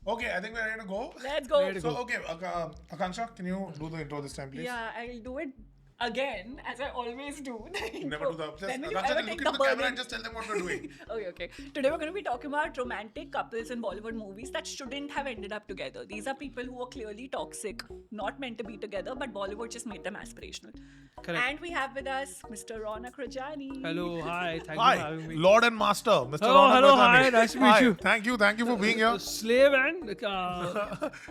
Okay, I think we're ready to go. Let's go. Ready to So, go. okay, Akansha, can you do the intro this time, please? Yeah, I'll do it again, as I always do. Never do the. Just, Then will you Akansha, ever just take look into the the camera burden? and just tell them what we're doing. Okay. Today we're going to be talking about romantic couples in Bollywood movies that shouldn't have ended up together. These are people who are clearly toxic, not meant to be together, but Bollywood just made them aspirational. Correct. And we have with us Mr. Ronak Rajani. Hello, hi, thank you for Hi, having me. Lord and Master, Mr. Hello, Ronak hello, Rajani. hi, nice to meet Hi, you. Thank you for being here. Slave and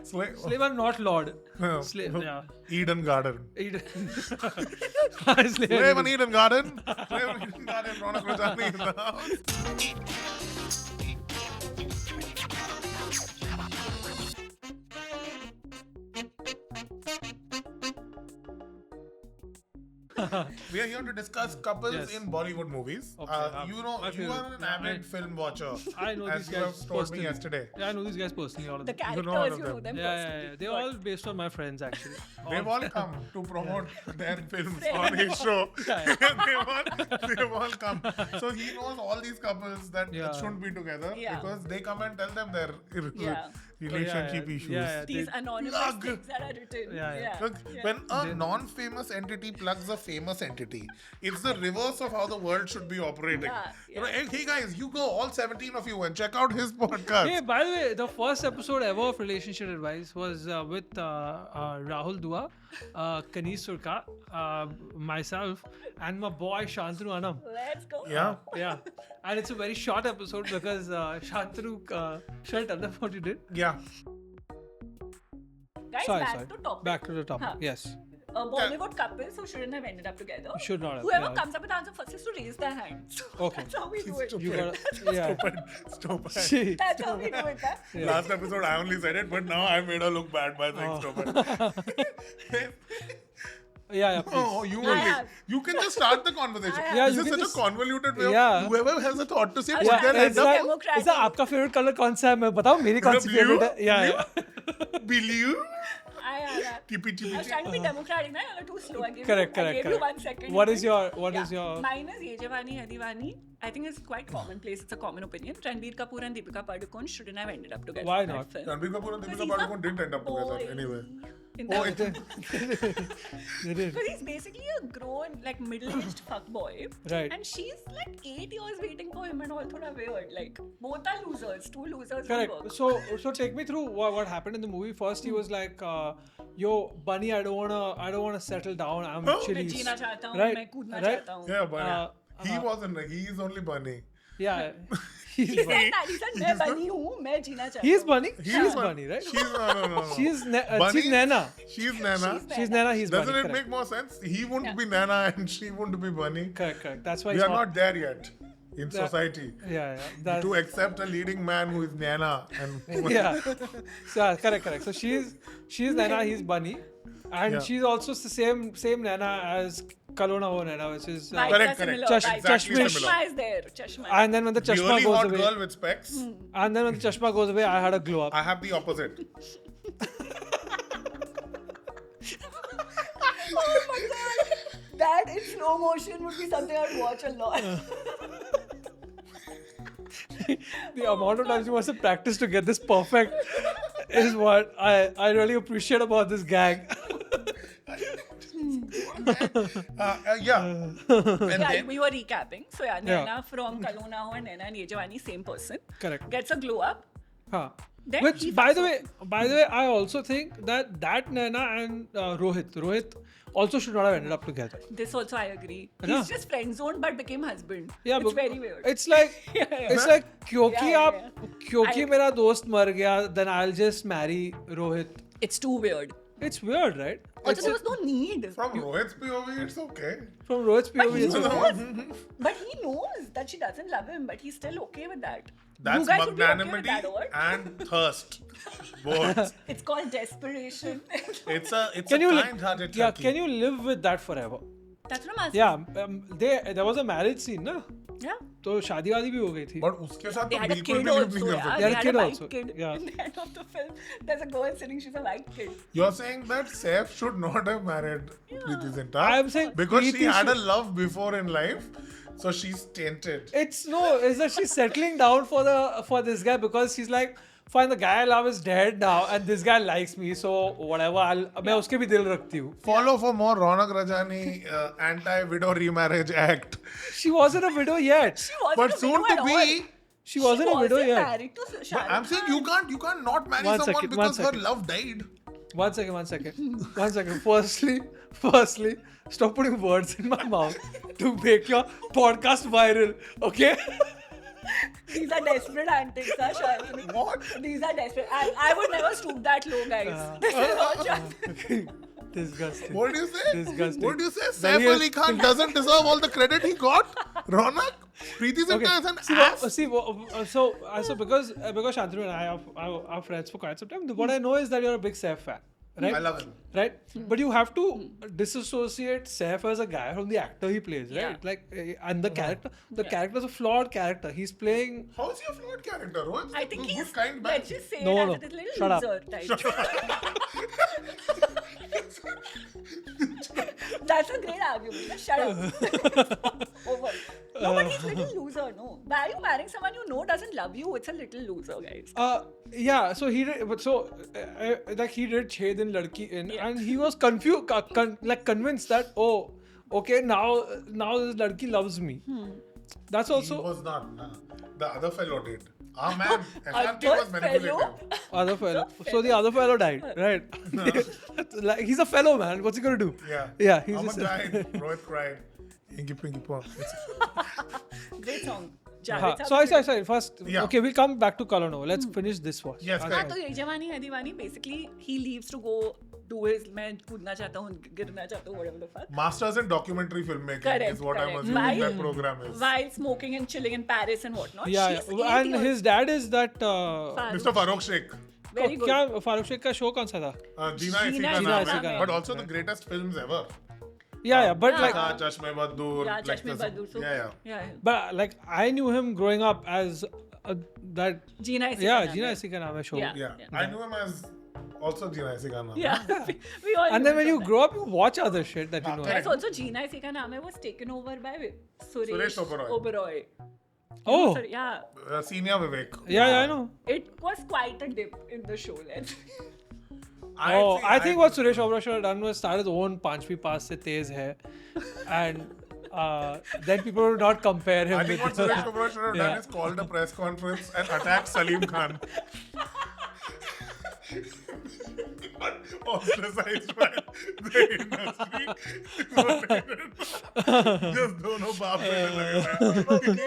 slave and not lord. Yeah. Slave, yeah. Eden Garden. Slave Slave and Eden Garden. Slave and Eden Garden. Ronak Rajani in the house. We are here to discuss couples Yes. in Bollywood movies. Okay, You know, my you favorite. are an Yeah, avid film watcher. I know as these you guys have told personally. me yesterday. Yeah, I know these guys personally, all of The them. You characters, know all you of know them. them Yeah, personally. they're all based on my friends actually. They've all come to promote their films on his show. Yeah, they've all come. So he knows all these couples that Yeah. shouldn't be together Yeah. because they come and tell them their Yeah. relationship issues. Yeah, These anonymous Plug. things that are written. Yeah. Look, when a non-famous entity plugs a famous entity, it's the reverse of how the world should be operating. Yeah, You know, hey guys, you go, all 17 of you, and check out his podcast. Hey, by the way, the first episode ever of Relationship Advice was with Rahul Dua, Kanish Surka, myself, and my boy Shantanu Anam. Let's go. Yeah. Yeah, and it's a very short episode because Shantanu, shall I tell them what you did? Yeah. Guys, back to topic. Back to the topic. Huh. Yes, Bollywood couples who shouldn't have ended up together. should not have. Whoever yeah. comes up with the answer first is to raise their hand. Okay. That's how we do it. You gotta, yeah. Stupid. See, That's how we do it. Huh? Yeah. Last episode, I only said it, but now I made her look bad by saying stupid. yeah, please. Oh, you I only. have. You can just start the conversation. I have. Yeah, This you is can such just- a convoluted way. Yeah. Of, whoever has a thought to say, Yeah, put their hand it's up. like, democratic. it's like, आपका favorite color कौन सा है मैं बताऊँ मेरी कौन सी Blue? favorite है yeah. Believe? I was trying to be democratic, man. You're too slow. I gave Correct, you, I correct, gave you correct. 1 second. What is your Mine is Ye Jawani Hai Diwani. I think it's quite commonplace. It's a common opinion. Ranbir Kapoor and Deepika Padukone shouldn't have ended up together. Why in that not? film. Ranbir Kapoor and Because Deepika he's a Padukone didn't end up together boy anyway. in Oh, that They did. Because he's basically a grown, like middle-aged fuckboy. Right. And she's like 8 years waiting for him and all thoda weird. Like, both are losers. Two losers Correct. will work. So take me through what happened in the movie. First, he was like, "Yo, Bunny, I don't wanna settle down. I'm Oh. chilly." मैं जीना चाहता हूँ, Right. मैं कूदना Right. चाहता हूँ. Yeah, but he uh-huh. wasn't. He is only Bunny. Yeah. He He's said Bunny. that. He said, मैं बनी हूँ, मैं जीना चाहता He's हूँ. Bunny. He She's is Bunny, right? She's no. She's Bunny? she's Nana. She's Nana. She's Nana. He's Doesn't Bunny. it make more sense? He wouldn't be Nana and she wouldn't be Bunny. Correct. That's why We he's are not there yet in society Yeah. That's, to accept a leading man who is Nana and yeah. So correct. So she's Nana. He's Bunny, and Yeah. she's also the same Nana as Kalona Ho Nana, which is. Vibes Correct, are correct. similar, Chash- vibes. Chashmish. Chashma is there. Chashma. And then when the the chashma really goes hot away, girl with specs. and then when the chashma goes away, I had a glow up. I have the opposite. Oh my god. That in slow motion would be something I'd watch a lot. The amount of times you must have practiced to get this perfect is what I really appreciate about this gag. Yeah. And Yeah, then, we were recapping. So yeah, Yeah. Naina from Kalona Ho and Naina and Ye Jawani, same person. Correct. Gets a glow up. Huh. Then Which, he by fucks the way, I also think that Naina and Rohit also should not have ended up together. This also I agree. Yeah. He's just friend zoned but became husband. Yeah, it's but very weird. It's like Yeah. it's like क्योंकि Yeah, आप yeah. क्योंकि I- मेरा दोस्त मर गया, then I'll just marry Rohit. It's too weird. It's weird, right? Also, there was no need. from Rohit's POV, it's okay. From Rohit's But POV, he it's okay. knows. But he knows that she doesn't love him, but he's still okay with that. That's you guys would be okay with magnanimity that, or? and thirst. Both. It's called desperation. It's a Can you kind-hearted yeah? turkey. Can you live with that forever? That's what I'm asking. Yeah, there was a marriage scene, ना? Yeah. तो शादी वादी भी हो गई थी. But उसके साथ They तो had a बिल्कुल kid भी live also, नहीं कर yeah. सकते. They had a They kid had a also, white kid. yeah. In the end of the film, there's a girl sitting, she's a white kid. You're saying that Saif should not have married Preeti Zinta. I'm saying because she Preeti had a should- love before in life, so she's tainted. It's that she's settling down for this guy because she's like, fine, the guy I love is dead now, and this guy likes me, so whatever. मैं उसके भी दिल रखती हूँ. Follow for more Ronak Rajani anti-widow remarriage act. She wasn't a widow yet. She wasn't But a soon widow to at all. be. She wasn't a widow yet. married to But Shah I'm Rukh saying Khan. you can't not marry One someone second, because one her second. love died. One second. Firstly, stop putting words in my mouth to make your podcast viral, okay? These are desperate antics, huh, Shah? What? These are desperate. I would never stoop that low, guys. This is all Shah. Disgusting. What do you say? Disgusting. What do you say? Very Saif Ali Khan doesn't deserve all the credit he got? Ronak? Preeti Zinta is an ass. So because Shantanu and I are friends for quite some time, what I know is that you're a big Saif fan, right? I love him. Right? But you have to disassociate Saif as a guy from the actor he plays, right? Yeah. Like, and the character, character is a flawed character. He's playing. How is he a flawed character? Rohit? I think Good he's, kind man. let's just say No, it no. as it is, little Shut up. loser type. That's a great argument. Just shut up. Over. No, but he's a little loser, no. Why are you marrying someone you know doesn't love you? It's a little loser, guys. Yeah, so he did, but so like he did Chhe Din Ladki in, Yeah. and he was confused, like convinced that okay, now this ladki loves me. That's He also was not. The other fellow did. Our man, SRK Other was manipulative. fellow? other fellow. So the other fellow died, right? Like, he's a fellow man. What's he gonna do? Yeah. Yeah, he's Amma just died. Rohit cried. Inky Pinky Paw. Great song. Haan. Javed Sorry. First, Yeah. okay, we'll come back to Color Nova. Let's finish this first. Yes, Okay. correct. तो ये जवानी है दीवानी basically he leaves to go do his मैं कूदना चाहता हूँ गिरना चाहता हूँ whatever the fuck. Masters in documentary filmmaking Correct, is what I'm correct. assuming While- that program is. While smoking and chilling in Paris and whatnot. Yeah, She's yeah. 8 And years. his dad is that. Mr. Farokh Sheikh. Very good. क्या फारूक शेख का show कौन सा था? Gina Isi Gina ka Isi naam ka hai. naam hai. But also the greatest films ever. Yeah, but like. Ka, Chashme Baddoor. Yeah, like Chashme the- Baddoor. So, Yeah. But like I knew him growing up as that. Gina Isi Yeah, ka naam Gina hai. Isi ka naam hai show. Yeah. Yeah. I knew him as also Gina Isi ka naam. Yeah. We all And knew then when from you that. grow up, you watch other shit that you know. Yes, also Gina Isi ka naam hai was taken over by Suresh Oberoi. Oberoi. Oh, Sorry, yeah. Senior Vivek. yeah, I know. It was quite a dip in the show. Let's I think what Suresh Oberoi should have done was start his own Panchvi Paas Se Tez Hai, and then people would not compare him I think what with. Suresh Oberoi should have done is called a press conference and attack Salim Khan. Ostracized by the industry. Just dono baap beta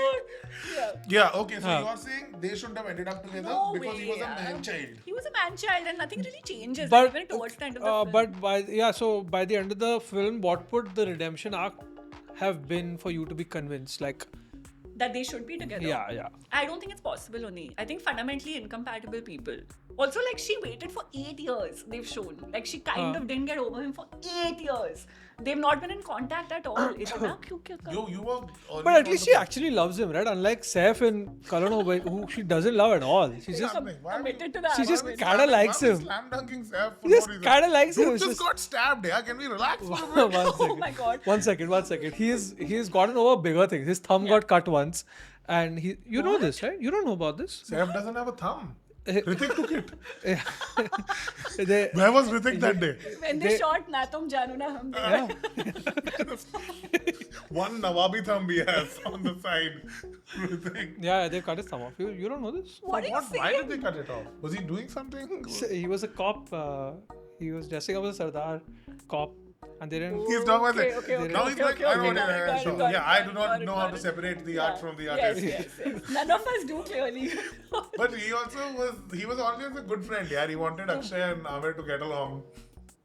Yeah, okay, so you're saying they shouldn't have ended up together No because he way, was a yeah. man-child. He was a man-child and nothing really changes But even towards the end of the film. but so by the end of the film, what would the redemption arc have been for you to be convinced? Like, That they should be together. yeah. I don't think it's possible, only. I think fundamentally incompatible people. Also, like, she waited for 8 years, they've shown. Like, she kind of didn't get over him for 8 years. They've not been in contact at all. Itna kyun kya kar- You were. But at least she actually loves him, right? Unlike Saif in Color Nova, who she doesn't love at all. She's just committed to that. she just kinda likes him. Slam dunking Saif for Just no reason. kinda likes him, Dude it's just just- got stabbed, yeah. Can we relax for a bit? Oh my god. One second. He's gotten over bigger things. His thumb got cut once, and you know this, right? You don't know about this. Saif doesn't have a thumb. Hrithik took it. They- Where was Hrithik that day? When they shot Na Tum Janu Na Hum De. One Nawabi thumb he has on the side. Hrithik. yeah, they cut his thumb off. You don't know this? What are you Why did saying? they cut it off? Was he doing something? He was a cop. He was dressing up as a Sardar cop, and they didn't. He's talking about Okay, that. okay, Now he's like, I don't got it, got it, got it, Yeah, I do got not it, know got how it. to separate the Yeah. art from the Yes, artist. yes. None of us do clearly. But he was always a good friend, yeah. He wanted Akshay and Amir to get along.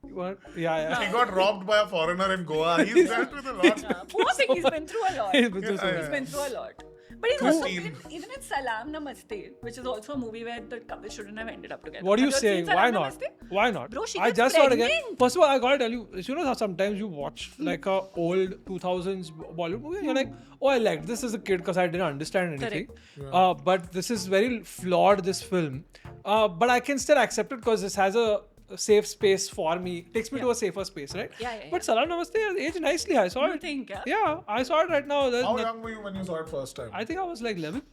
What? Yeah. He got robbed by a foreigner in Goa. He's dealt with a lot. Yeah, poor thing, he's been through a lot. He's been through so Yeah, much. He's been through a lot. But he's also Christine. been, even in Salam Namaste, which is also a movie where the couple shouldn't have ended up together. What are you Have saying? seen Why Salam not? Namaste? Why not? Bro, she I gets just saw it again. pregnant. First of all, I gotta tell you, you know how sometimes you watch like a old 2000s Bollywood movie and you're like, oh, I liked this as a kid because I didn't understand anything. But this is very flawed, this film. But I can still accept it because this has a safe space for me. It takes me to a safer space, right? Yeah. But Salam Namaste has aged nicely. I saw You it. think, yeah? Yeah, I saw it right now. How young were you when you saw it first time? I think I was like 11.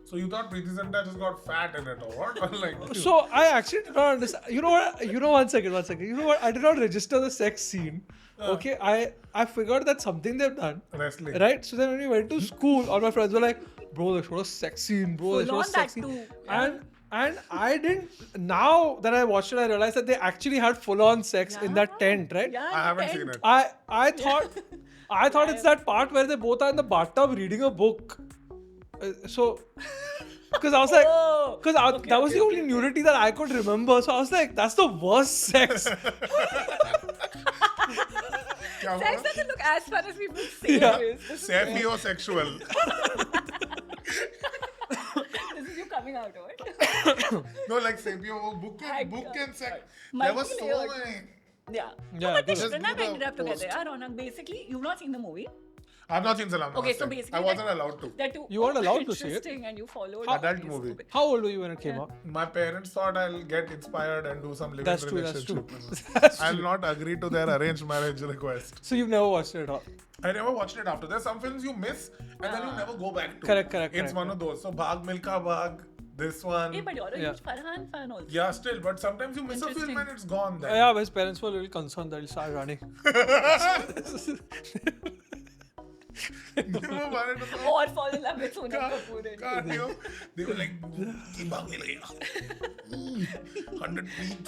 So you thought Preeti Zinta just got fat in it or what? Or like, So I actually did not understand. You know what? One second. You know what? I did not register the sex scene. Okay, I figured that's something they've done. wrestling. Right? So then when we went to school, all my friends were like, bro, they showed a sex scene, bro. They Full showed a on sex that scene. too, yeah. And I didn't, now that I watched it, I realized that they actually had full on sex in that tent, right? Yeah, I haven't tent. seen it. I thought it's that part where they both are in the bathtub reading a book. So, because I was like, Oh, because okay, that was okay, the only okay. nudity that I could remember. So I was like, that's the worst sex. क्या Sex हुआ? doesn't look as fun as people say Yeah. it is. This is Sapiosexual. this is you coming out of it. No, like sapio, book and sex. There was so Multi-layered. many. Yeah. Yeah, But they just shouldn't do have the ended up together. post. Yeah, Ronak. Basically, you've not seen the movie. I've not seen Salam Okay, Namaste. so basically I wasn't that- allowed to. They're too You weren't allowed to see it? interesting and you followed Adult it. movie. How old were you when it came out? My parents thought I'll get inspired and do some living That's true, relationship. that's I'll not agree to their arranged marriage request. So you've never watched it at all? I never watched it after. There's some films you miss and then you never go back to. Correct. It's one of those. So Bhag Milka Bhag, this one. Hey, but you're a Yeah. huge Farhan fan also. Yeah, still, but sometimes you miss a film Interesting. and it's gone then. Yeah, his parents were a little concerned that he'll start running. They were worried about- Or fall in love with Sonam Kapoor. and- Cardio. They were like, "Ki bhag le lega."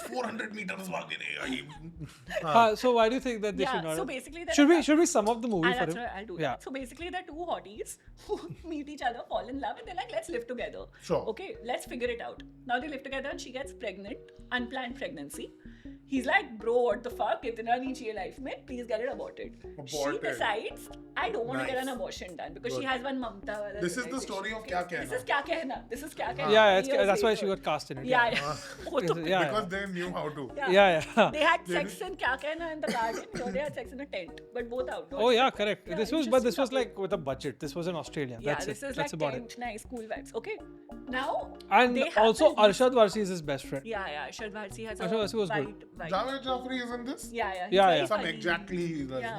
400 meters bhag le lega. So why do you think that they Yeah, should not? so basically there should are- we sum up the movie for That's him? what I'll do. Yeah. So basically, there are two hotties who meet each other, fall in love, and they're like, let's live together. Sure. Okay, let's figure it out. Now they live together, and she gets pregnant, unplanned pregnancy. He's like, bro, what the fuck? Itna nahi chahiye life mein. Please get it aborted. She Aborted. decides, I don't want to get an Nice. abortion done because Good. she has one Mamta wala This is the realization. story of Kya Kehna. This is Kya Kehna. This is Kya Kehna. Yeah, Years that's why she later. got cast in it. Yeah, yeah. Oh, to- Yeah. Because they knew how to. Yeah. They had sex in Kya Kehna in the garden. Here they had sex in a tent, but both outdoors. Oh yeah, correct. Yeah, This was interesting like with a budget. This was in Australia. Yeah, That's this it. is That's like about tent, it. nice, cool vibes. Okay, now And they have also this- Arshad Varsi is his best friend. Yeah, Arshad Varsi has Arshad Varsi was good. vibe. Javed Jafri is in this? Yeah, he's Yeah, very yeah. Some funny. exactly. That's Yeah.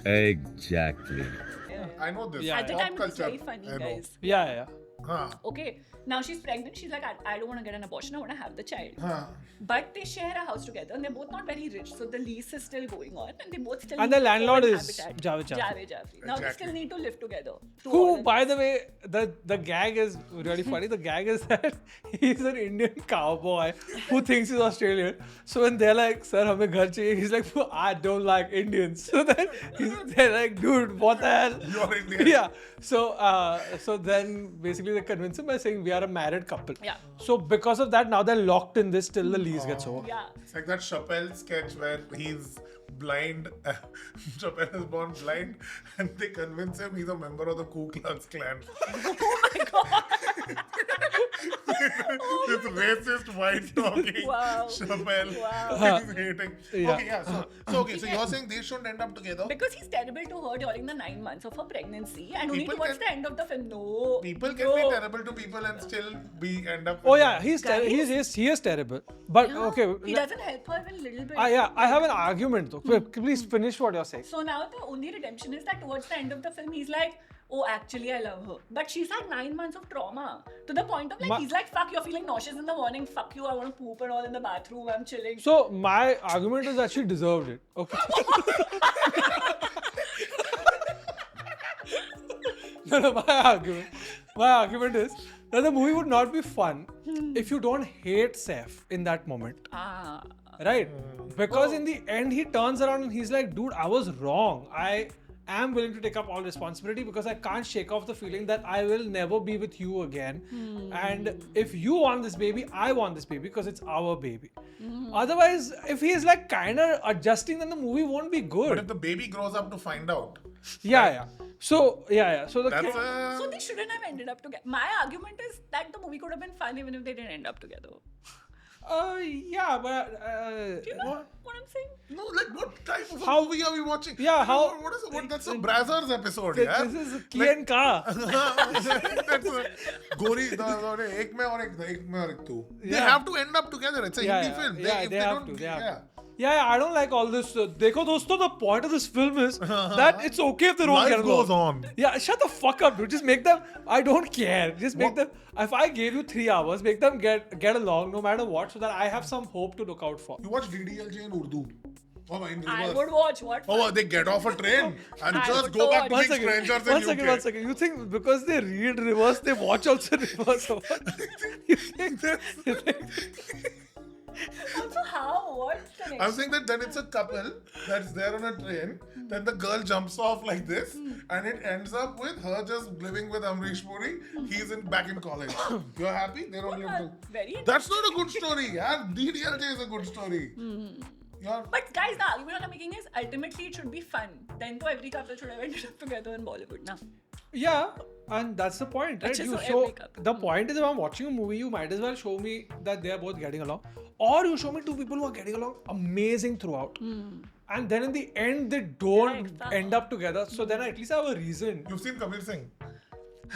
not- Exactly. Yeah. I know this. Yeah, At the Pop time, it was culture. very funny, I know. guys. Yeah. Huh. Okay, now she's pregnant. She's like, I don't want to get an abortion. I want to have the child. Huh. But they share a house together, and they're both not very rich, so the lease is still going on, and they both still. And need the to landlord own is habitat. Javed Jafri. Javed Jafri. Now they Exactly. still need to live together. to Who, all by this. the way, the gag is really funny. The gag is that he's an Indian cowboy who thinks he's Australian. So when they're like, "Sir, hame ghar chahiye," he's like, "I don't like Indians." So then they're like, "Dude, what the hell?" You're Indian. Yeah. So then basically they convince him by saying we are a married couple. Yeah. So because of that, now they're locked in this till the lease gets over. Yeah. It's like that Chappelle sketch where he's blind. Chappelle is born blind, and they convince him he's a member of the Ku Klux Klan. Oh my god. This racist white talking Wow. Chappelle. Wow. He's hating. Yeah. Okay, yeah. So you're saying they shouldn't end up together? Because he's terrible to her during the 9 months of her pregnancy, and only People towards can- the end of the film. No. People can be terrible to people and still end up. Oh with yeah, them. he is terrible. But Yeah. okay. He doesn't help her even a little bit. I have an argument though. Please finish what you're saying. So now the only redemption is that towards the end of the film, he's like, oh, actually, I love her. But she's had 9 months of trauma. To the point of like, he's like, fuck, you're feeling nauseous in the morning. Fuck you, I want to poop and all in the bathroom. I'm chilling. So my argument is that she deserved it. Okay. No, my argument is that the movie would not be fun if you don't hate Saif in that moment. Ah. Right? Because in the end, he turns around and he's like, dude, I was wrong. I am willing to take up all responsibility because I can't shake off the feeling that I will never be with you again. And if you want this baby, I want this baby because it's our baby. Otherwise, if he's like kind of adjusting, then the movie won't be But good. if the baby grows up to find out, Yeah. So the that's kid, So they shouldn't have ended up together. My argument is that the movie could have been fun even if they didn't end up together. yeah, but Do you know what I'm saying? no, like what type of How- movie are we watching? Yeah, how- What is it? What, that's a Brazzers episode, yeah. this is Key and Ka. That's a Gori, ek mein aur ek tu. They Yeah. have to end up together. It's a Yeah, Hindi yeah. film. Yeah, if they have don't, to, they have yeah. Yeah, I don't like all this. Dekho, dosto, the point of this film is that it's okay if they don't Life get along. goes on. Yeah, shut the fuck up, dude. Just make them. I don't care. Just make them. If I gave you 3 hours, make them get along no matter what, so that I have some hope to look out for. You watch DDLJ in Urdu. Oh, in I reverse. would watch what? Oh, they get off a train and I just would go back watch. being strangers in UK. One second. You think because they read reverse, they watch also reverse? Or what? You think Also, how? What's the next? I'm saying that then it's a couple that's there on a train, then the girl jumps off like this, and it ends up with her just living with Amrish Puri. He's back in college. You're happy? They don't live too. Very. That's not a good story. Yeah, DDLJ is a good story. You're But guys, the argument I'm making is ultimately it should be fun. Then to every couple should have ended up together in Bollywood, na? Yeah, and that's the point, right? Achha, You so show every couple. the point is if I'm watching a movie, you might as well show me that they are both getting along, or you show me two people who are getting along amazing throughout, and then in the end they don't Correct. end up together. So then I at least have a reason. You've seen Kabir Singh?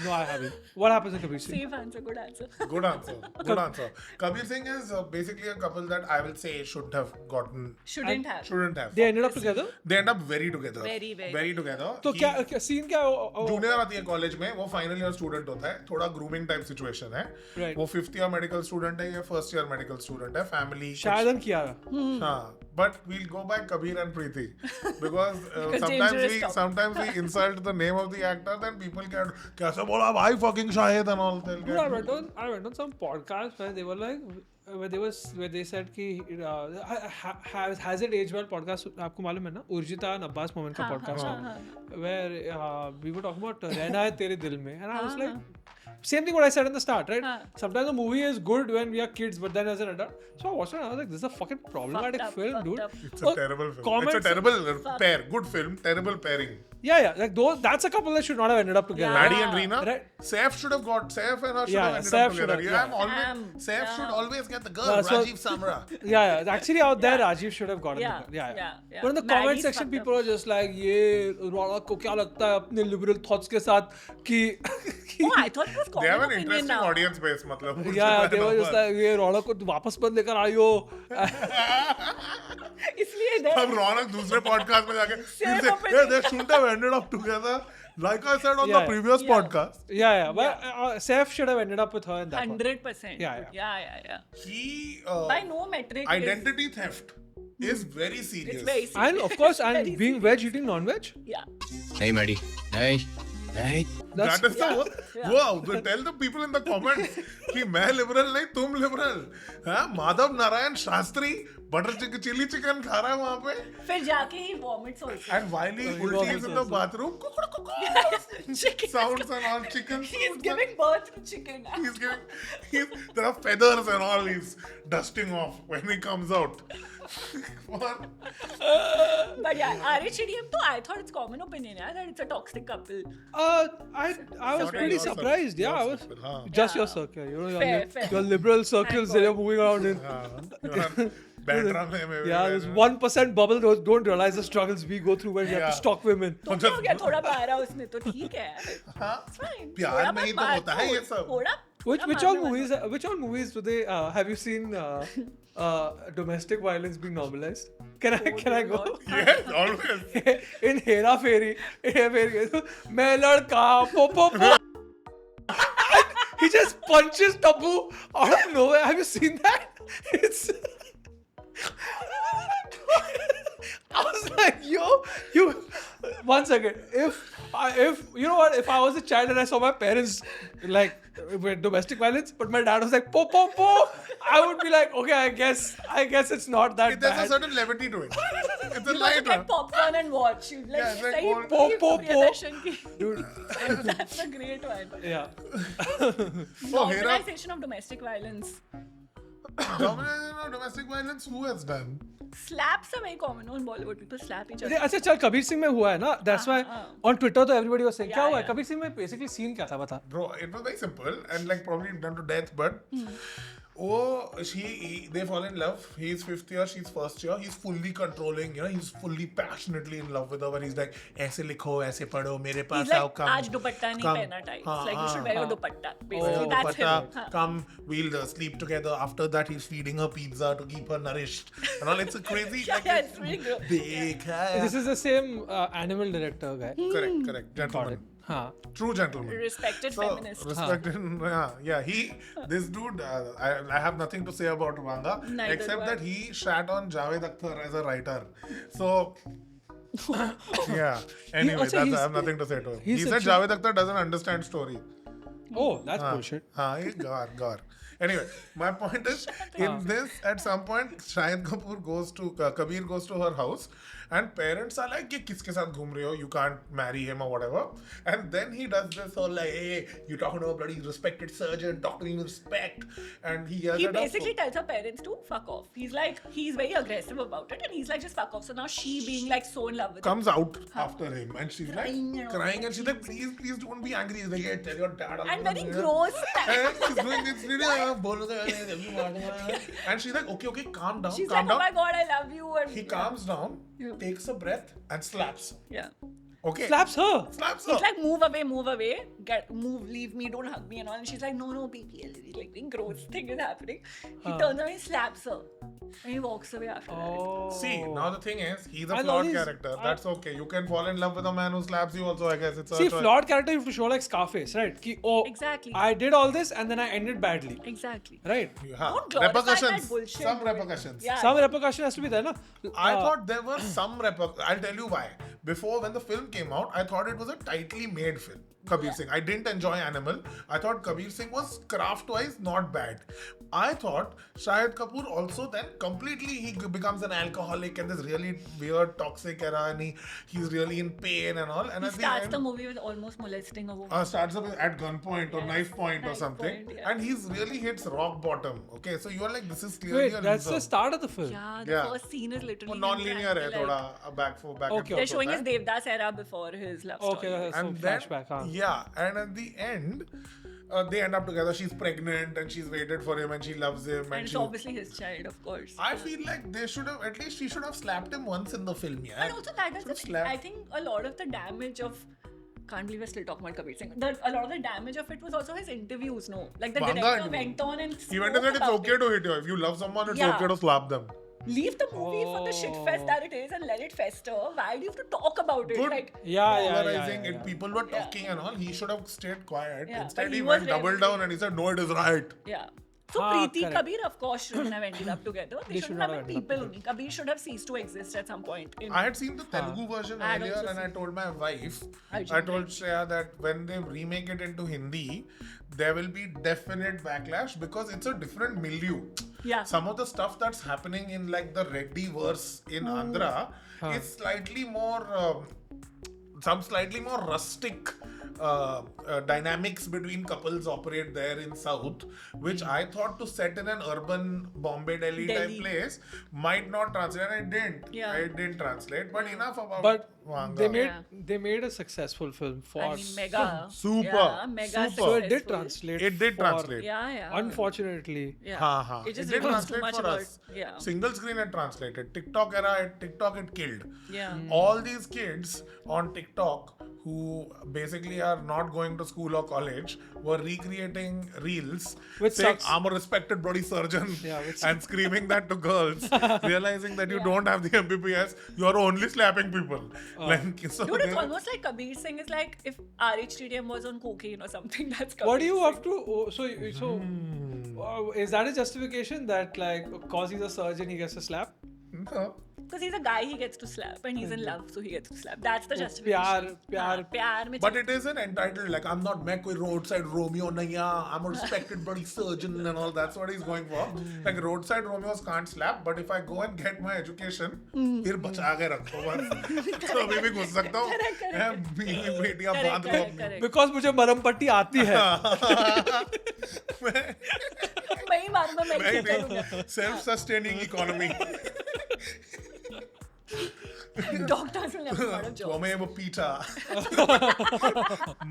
No, I haven't. What happens in Kabir Singh? Safe answer, good answer. Good answer. Good answer. Kabir Singh is basically a couple that I will say should have gotten. Shouldn't have. Shouldn't have. They ended up together. They end up very together. Very, very. Very together. तो क्या scene क्या junior आती है college में, वो final year student होता है, थोड़ा ग्रूमिंग टाइप सिचुएशन है. Right. वो 5th ईयर मेडिकल स्टूडेंट है या फर्स्ट ईयर मेडिकल स्टूडेंट है, फैमिली. शायद हम किया हाँ, but we'll go by Kabir and Preeti because dangerous sometimes we insult the name of the actor, then people get कैसे बोला भाई fucking Shahid and all. They'll Dude, get- I went on some podcast where they were like, where they said कि has it aged well podcast आपको मालूम है ना, Urjita and Abbas Momin का podcast where we were talking about रहना है तेरे दिल में, and I was like same thing what I said in the start, right? Sometimes the movie is good when we are kids, but then as an adult, so I watched it and I was like, this is a fucking problematic Fucked up, film, fucked dude. up. It's a terrible film. Comments, It's a terrible pair. Good film, terrible pairing. yeah, like those. That's a couple that should not have ended up together. Yeah. Maddie and Reena. Right. Saif should have got. Saif and her should Yeah, have ended Saif up should together. have, Yeah, yeah. I'm Damn, always. Saif yeah. should always get the girl. Yeah, so- Rajiv Samra. Yeah. Actually, out there, Yeah. Rajiv should have gotten Yeah, the girl. Yeah. yeah. But in the Maggie's comment section, fucked people up. are just like, ये रौनक को क्या लगता है अपने liberal thoughts के साथ कि Oh, I thought it was They common have an opinion interesting now. audience base. मतलब. yeah, they were just like, ये रौनक को वापस मत लेकर आइयो. इसलिए they- अब रौनक दूसरे podcast में जाके फिर Same से, opinion. they shouldn't have ended up together. Like I said on the Yeah. previous Yeah. podcast. Yeah. But Saif should have ended up with her in that one. 100%. Yeah. Yeah. He By no metric. identity theft is very serious. It's very serious. And of course, and Very being veg eating non-veg. Yeah. नहीं Maddie नहीं नहीं That is the wow. Tell the people in the comments कि मैं liberal नहीं, तुम liberal. हाँ, Madhav Narayan Shastri butter chicken chilli chicken खा रहा है वहाँ पे. फिर जाके he vomits also. And while he he ulti is vomits in the also. bathroom, Chicken. sounds and all chicken. He's sounds giving birth to chicken. there are feathers and all he's dusting off when he comes out. What? But yeah, RHDM too, I thought it's common opinion that it's a toxic couple. I was Okay, pretty your surprised. circle, Yeah, I your was circle, हाँ. just Yeah. your circle. You know, Fair. your liberal circles that you're moving around in. हाँ, Bandra में maybe. Yeah, this 1% bubble those don't realize the struggles we go through when we have Yeah. to stalk women. तो क्या हो गया, थोड़ा मारा उसने तो ठीक है. हाँ, It's fine. प्यार थोड़ा में ही बहुत तो होता है मार- ये सब. थोड़ा- Which थोड़ा all मारने वाला. movies? Which all movies do they have you seen domestic violence being normalized? Can I go? Yes, always. In Hera Fairy, मैं लड़का po. He just punches Tabu out of nowhere. Have you seen that? It's. I was like, yo, you. One second. If you know what, if I was a child and I saw my parents like with domestic violence, but my dad was like po, I would be like, okay, I guess it's not that There's a bad. certain levity to it. It's a You must light get popcorn and watch. You like, Yeah, it's like सही old- Po, po, po. Priyadarshan की. Dude, That's a great one. yeah. Oh, Hera. Normalization of domestic violence. Domestic violence, who has done? Slaps are very common in Bollywood. People slap each other. अच्छा चल कबीर सिंह में हुआ है ना, that's why on Twitter तो everybody was saying क्या हुआ है, yeah. कबीर सिंह में basically scene क्या था बता. Bro, it was very simple and like probably done to death, but they fall in love. He's 5th year, she's 1st year. He's fully controlling, he's fully passionately in love with her. Where he's like, "ऐसे लिखो, ऐसे पढ़ो, मेरे पास He's like, आओ, come." आज दुपट्टा नहीं come. पहना type. हाँ, It's like you should हाँ. wear your dupatta. Basically, that's him. Dupatta, हाँ. come, we'll sleep together. After that, he's feeding her pizza to keep her nourished. And all, it's a crazy. Yeah, it's really good. Dekha. This is the same animal director guy. Correct. Gentleman. Huh. True gentleman. Respected feminist. Respected, yeah. This dude, I have nothing to say about Vanga Neither except do I. that he shat on Javed Akhtar as a writer. So, yeah. Anyway, also, I have nothing to say to him. He he's said actually- Javed Akhtar doesn't understand story. Oh, that's bullshit. Gar. Anyway, my point is, in this, at some point, Shahid Kapoor Kabir goes to her house, and parents are like, "Ye kiske saath ghum rahe ho? You can't marry him or whatever." And then he does this whole like, "Hey, you talking to a bloody respected surgeon? Talk to me with respect." And he yells He at her. basically tells her parents to fuck off. He's like, he's very aggressive about it, and he's like, just fuck off. So now she, being like so in love with him, Comes out after him, and she's Crying and like all. crying, and she's like, "Please don't be angry." He's like, "Yeah, tell your dad." and very gross. And she's doing this really, and she's like, okay, calm down, She's calm like, oh down. my god, I love you. And He calms down, Yeah. takes a breath, and slaps. Yeah. Okay. Slaps her. Slaps her. He's like, move away, move, leave me, don't hug me and all. And she's like, no, baby, like, being gross thing is happening. He turns around and slaps her. And he walks away after that. Oh. See, now the thing is, he's a And flawed all these- character. That's okay. You can fall in love with a man who slaps you also, I guess. It's a See, choice. flawed character you have to show like Scarface, right? Ki, oh, Exactly. I did all this and then I ended badly, Exactly. right? Yeah. Don't glorify Repercussions. that bullshit. Some dude. repercussions. Yeah. Some repercussion has to be there, no? I thought there were some I'll tell you why. Before, when the film came out, I thought it was a tightly made film. Kabir Singh. I didn't enjoy Animal. I thought Kabir Singh was craft-wise not bad. I thought Shahid Kapoor also then completely he becomes an alcoholic and this really weird toxic era and he's really in pain and all. And He at the starts end, the movie with almost molesting a woman. starts up at gunpoint or Yeah. knife point or Knife something, point, yeah. and he's really hits rock bottom. Okay, so you are like, this is clearly Wait, a that's the loser. start of the film. Yeah, the Yeah. first scene is literally. वो him non-linear trying है to, थोड़ा like, back and Okay. forth They're showing his होता है. Devdas era before his love story. Okay, so And then, flashback, huh? yeah, and at the end, they end up together. She's pregnant and she's waited for him and she loves him. And And it's she, obviously his child, of course. I feel like they should have, at least she should have slapped him once in the film, yeah. And also that is Should the have thing. slapped. I think a lot of the damage of can't believe we're still talking about Kabir Singh. A lot of the damage of it was also his interviews, no? Like the Vanga director interview. went on and He went and said spoke it's about okay it. to hit you. If you love someone, it's Yeah. okay to slap them. Leave the movie for the shit fest that it is and let it fester. Why do you have to talk about it? Good. Like, Polarizing. yeah. It, people were talking and all. He should have stayed quiet. Yeah, Instead, but he he went was double rebel. down and he said, no, it is right. yeah. So Ah, Preeti correct. Kabir, of course, shouldn't have ended up together. They They shouldn't should have not been have ended up people only. Kabir should have ceased to exist at some point. I had seen the Telugu version I had earlier also and I seen- told my wife, I I didn't told like- Shreya that when they remake it into Hindi, there will be definite backlash because it's a different milieu. Yeah. Some of the stuff that's happening in like the Reddy verse in Andhra is slightly more, some slightly more rustic dynamics between couples operate there in South, which I thought to set in an urban Bombay, Delhi type Delhi. place might not translate. And it didn't. Yeah. It didn't translate. But enough about But Vanga. they made a successful film for I mean, mega. Super. Yeah, mega Super. so it did successful. translate. It did for- translate. Yeah. Unfortunately. Yeah. Ha. It just did reveals too translate much for about. us. Yeah. Single screen it translated. TikTok era, TikTok it killed. Yeah. All these kids on TikTok who basically are not going to school or college were recreating reels Which saying, sucks. I'm a respected bloody surgeon Yeah, which- and screaming that to girls, realizing that you don't have the MBBS, you are only slapping people. Like, so Dude, it's they- almost like Kabir Singh is like if RHTDM was on cocaine or something. That's Kabir What do you Singh. have to? Is that a justification that like cause he's a surgeon he gets a slap? No. Because he's a guy, he gets to slap, and he's in love, so he gets to slap. That's the justification. प्यार- प्यार में But it isn't entitled like I'm not मैं कोई roadside Romeo नहीं है, I'm a respected bloody surgeon and all. That's what he's going for. Like roadside Romeos can't slap, but if I go and get my education, फिर बचा के रखो बस. तो अभी भी घुस सकता हूँ. मैं बीवी बेटियाँ बांध लो अपनी. correct. Because मुझे मरम पट्टी आती है. मैं ही मारूंगा, मैं ही मैं करूंगा. नहीं self-sustaining economy. Doctors will never out of jobs. Twameva Pita.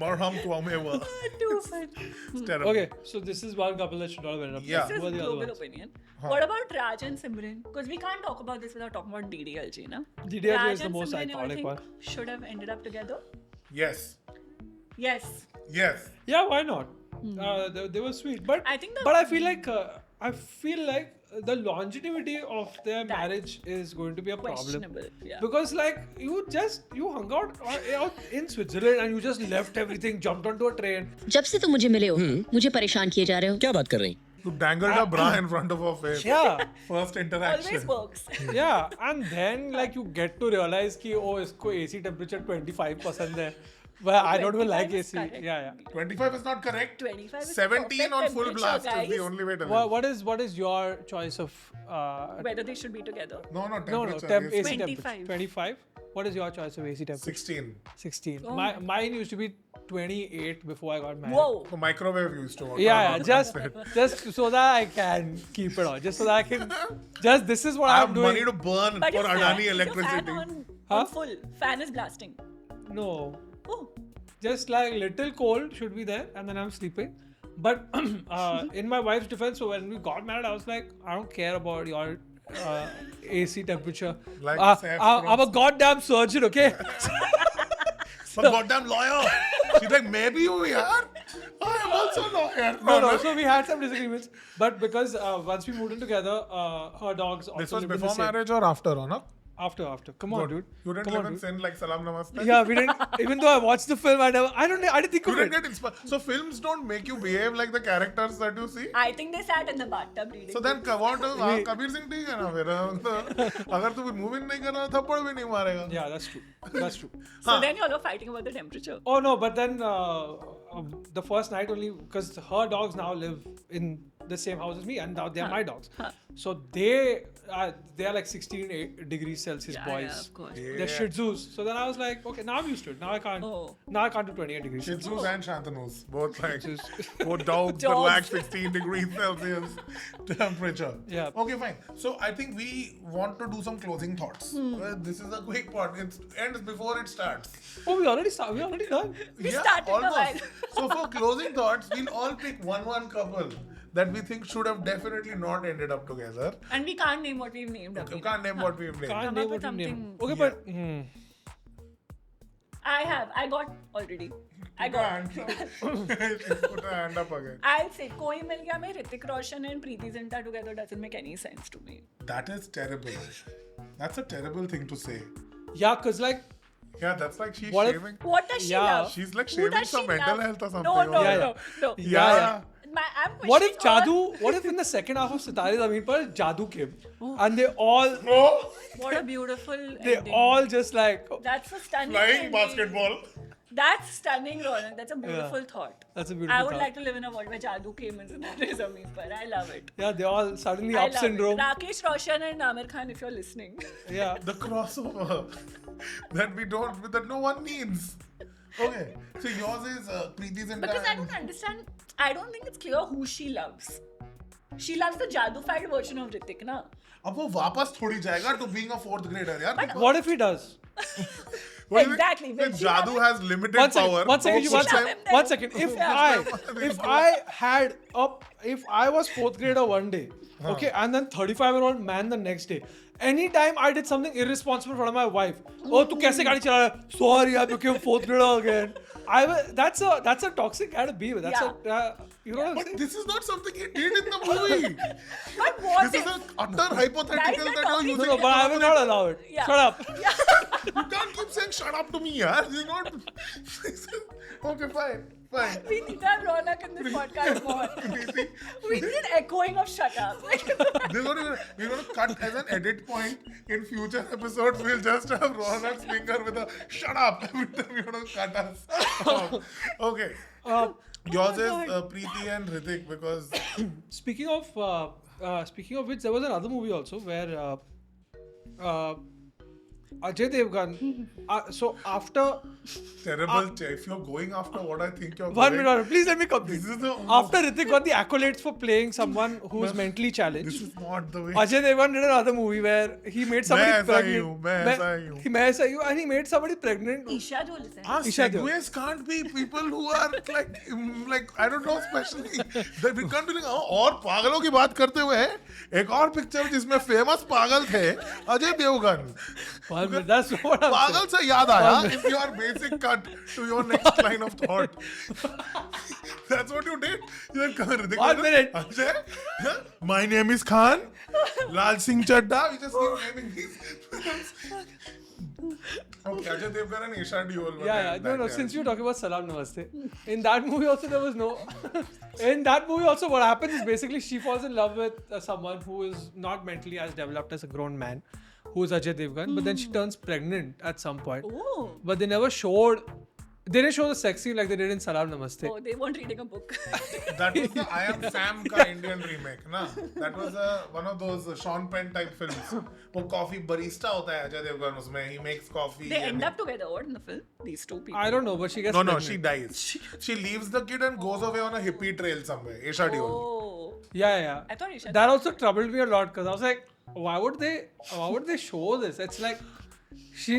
Marham Twameva. Too fun. It's terrible. Okay, so this is one couple that should not have ended up. Yeah. This Who are is the other global ones? opinion. What about Raj and Simran? Because we can't talk about this without talking about DDLJ, na? DDLJ Raj is the and most Simran, you iconic think one. should have ended up together? Yes. Yes. Yes. Yeah, why not? They were sweet, but I think but I feel like the longevity of their marriage is going to be a problem. Questionable. Yeah. Because like you hung out in Switzerland and you just left everything, jumped onto a train. जब से तुम मुझे मिले हो मुझे परेशान किए जा रहे हो क्या बात कर रही? You dangled a bra in front of her face. Yeah, First interaction. Always works. yeah, and then like you get to realize कि इसको AC temperature 25 पसंद है. But I don't even like 25 is AC. correct. Yeah. 25 is not correct. 25 is 17 perfect on full temperature, blast is guys. the only way to live. What is your choice of Whether they should be together. No, no temperature is AC 25. temperature 25? What is your choice of AC temperature? 16. 16. Oh. Mine used to be 28 before I got married. Whoa. The microwave used to work. Yeah, just so that I can keep it on. Just so that I can. Just this is what I I'm have doing. money to burn But for your fan, Adani is your electricity. fan on Huh? full. Fan is blasting. No, Oh. just like little cold should be there, and then I'm sleeping. But in my wife's defense, so when we got married, I was like, I don't care about your AC temperature. Like Saif I'm a from- goddamn surgeon, okay? Some goddamn lawyer. She's like, maybe you are. I am also a lawyer. No. So we had some disagreements, but because once we moved in together, her dogs also This was lived in the before same- marriage or after, or no? After. Come on, dude. You didn't Come live on, in dude. sin like Salam Namaste? Yeah, we didn't. Even though I watched the film, I didn't think You of didn't it. get inspired. So films don't make you behave like the characters that you see. I think they sat in the bathtub reading. So then what? Kabir Singh ठीक है ना फिर अगर तू move in नहीं करना थप्पड़ भी नहीं मारेगा. Yeah, that's true. That's true. So then y'all are fighting about the temperature. Oh no, but then the first night only because her dogs now live in the same house as me, and now they are my dogs. So they are like 16 degrees Celsius boys. Yeah, of course. They're Shih Tzus. So then I was like, okay, now I'm used to it. Now I can't. Oh. Now I can't do 28 degrees. Shih Celsius. Tzus and Shantanus, both like both dogs but Dogs. like 16 degrees Celsius temperature. Yeah. Okay, fine. So I think we want to do some closing thoughts. This is a quick part. It ends before it starts. Oh, we already done. We started a while. So for closing thoughts, we'll all pick one couple that we think should have definitely not ended up together. And we can't name what we've named. You Abhi. can't name what we've named. Can't Come name up with what we name. something. Okay, but I got already. I got. She's put her hand up again. I'll say Koi Mil Gaya mein Hrithik Roshan and Preeti Zinta together doesn't make any sense to me. That is terrible. That's a terrible thing to say. yeah, cause like Yeah, that's like she's What if- shaving. What does she Yeah. love? She's like Who shaving does some she mental love? health or something. No. Yeah. No. Yeah. I'm what if questioning all- what if in the second half of Sitare Zameen Par Jadoo came and they all Oh, What a beautiful they ending. all just like That's a stunning flying ending. basketball. That's stunning, Ronak. That's a beautiful thought. that's a beautiful I would thought. like to live in a world where Jadoo came into the Zameen Par. I love it. Yeah, they all suddenly I up love syndrome. it. Rakesh Roshan and Amir Khan, if you're listening. Yeah. The crossover that no one needs. Okay, so yours is Preeti Zinta. Because I don't understand. I don't think it's clear who she loves. She loves the Jadoo-fied version of Hrithik, na? अब वो वापस थोड़ी जाएगा to being a fourth grader यार. because- What if he does? What do you Exactly, think? when The she Jadoo have has limited One power. second. One second. Most One of the second. time- One second. If I was fourth grader one day, okay, and then 35-year-old man the next day. Anytime I did something irresponsible in front of my wife, oh, tu kaise gaadi chala raha hai? Sorry, I became fourth grader again. That's a toxic guy to be with. That's you know what I'm But saying? this is not something he did in the movie. But what This is if? an utter hypothetical Guys, that we're you're talking using. No, but I will not allow it. Yeah. Shut up. You can't keep saying shut up to me, yaar. You're not. Okay, fine. We need to have Ronak in this podcast more. We need an echoing of shut up. This is what we're going to cut as an edit point in future episodes. We'll just have Ronald's finger with a shut up every time you're going to cut us. Okay. Yours is Preeti and Hrithik because Speaking of which, there was another movie also where Ajay Devgan. So after Terrible. If you're going after what I think you're one going, minute, please let me complete. This is the After Hrithik got the accolades for playing someone who's mentally This challenged, is not the way. Ajay Devgan did another movie where he made somebody Main Aisa Hi Hu, pregnant. Main Aisa Hi Hu. Main Aisa Hi Hu, and he made somebody pregnant. Isha Jol is Our Isha Deol. segues can't be people who are like I don't know, especially that we can't be like और पागलों की बात करते हुए एक और picture जिसमें famous पागल थे Ajay Devgan. 1 minute, that's what I'm पागल saying. से याद आया if your basic cut to your next line of thought. That's what you did. You said, "Come, Hrithik 1 minute. Ajay, huh? My name is Khan. Lal Singh Chadda." We just keep naming these. Okay, Ajay Devgan and Isha Deol. were Yeah, there no, that year. since you're talking about Salam Namaste, in that movie also there was no. In that movie also, what happens is basically she falls in love with someone who is not mentally as developed as a grown man, who is Ajay Devgan, but then she turns pregnant at some point. Oh. But they never showed. They didn't show the sex scene like they did in Salam Namaste. Oh, they weren't reading a book. That was the I Am Sam ka Indian remake, na? That was one of those Sean Penn type films. वो coffee barista होता है अजय देवगन उसमें. He makes coffee. They and end up together, what, in the film? These two people. I don't know, but she gets No, pregnant. she dies. She leaves the kid and goes away on a hippie trail somewhere. Isha Deol. Oh. Yeah. I thought Isha. That also troubled me a lot because I was like, why would they show this? It's like she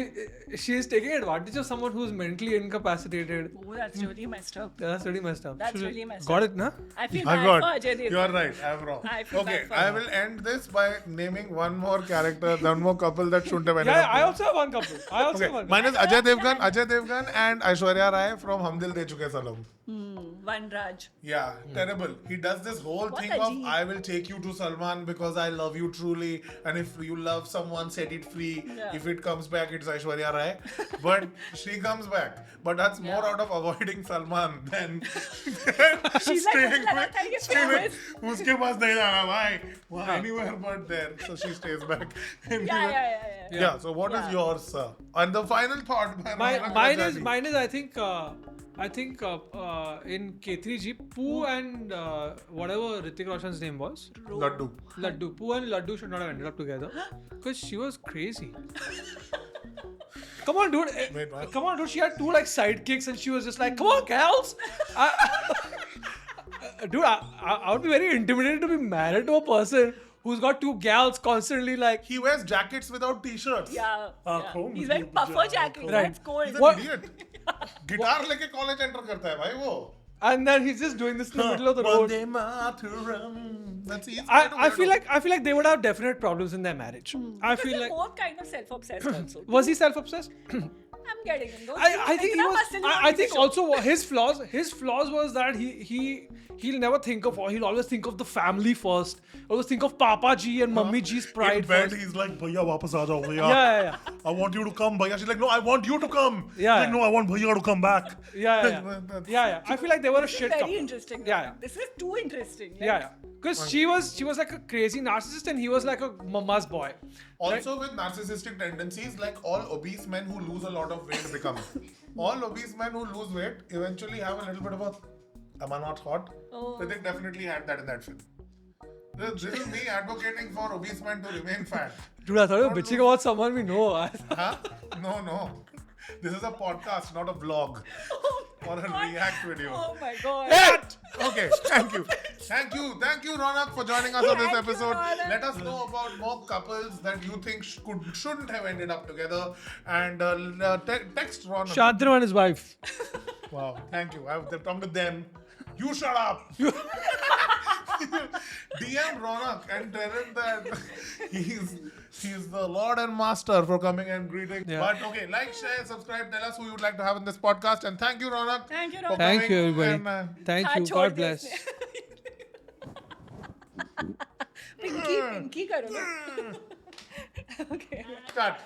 is taking advantage of someone who's mentally incapacitated. Oh, that's really messed up. That's really messed up. That's really messed Got up. it, na? I feel I bad got. for Ajay Devgan. You are right. I am wrong. I feel Okay, bad for I him. will end this by naming one more character, one more couple that shouldn't have ended Yeah, up. I also have one couple. I also have Okay, one. mine is Ajay Devgan and Aishwarya Rai from Hum Dil De Chuke Sanam. One Raj. Yeah, terrible. He does this whole What thing a of G. I will take you to Salman because I love you truly, and if you love someone, set it free. Yeah. If it comes back, it's Aishwarya Rai. But she comes back. But that's more out of avoiding Salman than She's like, staying "मुझे लगा था ये famous." उसके पास नहीं जाना भाई. Well, anywhere but there. So she stays back. Yeah, so what is Yeah. yours, sir? And the final thought. by Ronak Rajani. Mine is I think in K3G, Pooh and whatever Hrithik Roshan's name was, Laddu. Pooh and Laddu should not have ended up together because she was crazy. Come on, dude. Wait, what? Come on, dude. She had two like sidekicks and she was just like, come on, gals. Dude, I would be very intimidated to be married to a person who's got two gals constantly like. He wears jackets without t-shirts. Yeah. आँखों He's में wearing puffer jacket. Right. That's cold. He's an What? idiot. Guitar लेके college enter करता है भाई वो. And then he's just doing this in the middle of the road. Vande Mataram. That's easy. I feel like they would have definite problems in their marriage. I Because feel they're like both kind of self-obsessed also. was he self-obsessed? I'm getting him. Don't I think he इतना was. muscle नहीं I होने think की also his flaws was that he'll never think of, he'll always think of the family first. Always think of Papa G and Mummy G's pride In bed, first. he's like, भैया वापस आ जाओ भैया. Yeah. I want you to come, भैया. She's like, no, I want you to come. Yeah. She's like, no, I want भैया to come back. Yeah. I feel like they were a shit Very couple. interesting. Yeah. This is too interesting. Like, Yeah. Because she was like a crazy narcissist and he was like a mama's boy. Also, with narcissistic tendencies, like all obese men who lose a lot of weight become. All obese men who lose weight eventually have a little bit of a, am I not hot? Oh. So they definitely had that in that film. This is me advocating for obese men to remain fat. Dude, I thought you were bitching about someone we know. Huh? No. This is a podcast, not a vlog. Or a react video. Oh my god. Okay, thank you. Thank you, Ronak, for joining us on this Thank you, episode. Ronak. Let us know about more couples that you think shouldn't have ended up together. And text Ronak. Shantanu and his wife. Wow, thank you. I've come to them. You shut up. DM Ronak and tell him that he's the Lord and Master for coming and greeting. Yeah. But okay, like, share, subscribe, tell us who you'd like to have in this podcast. And thank you, Ronak. Thank you, for Ronak. Thank coming you, everybody. and, Thank हाथ you. छोड़ God दिया bless. उसने। पिंकी करो ना। Okay. cut.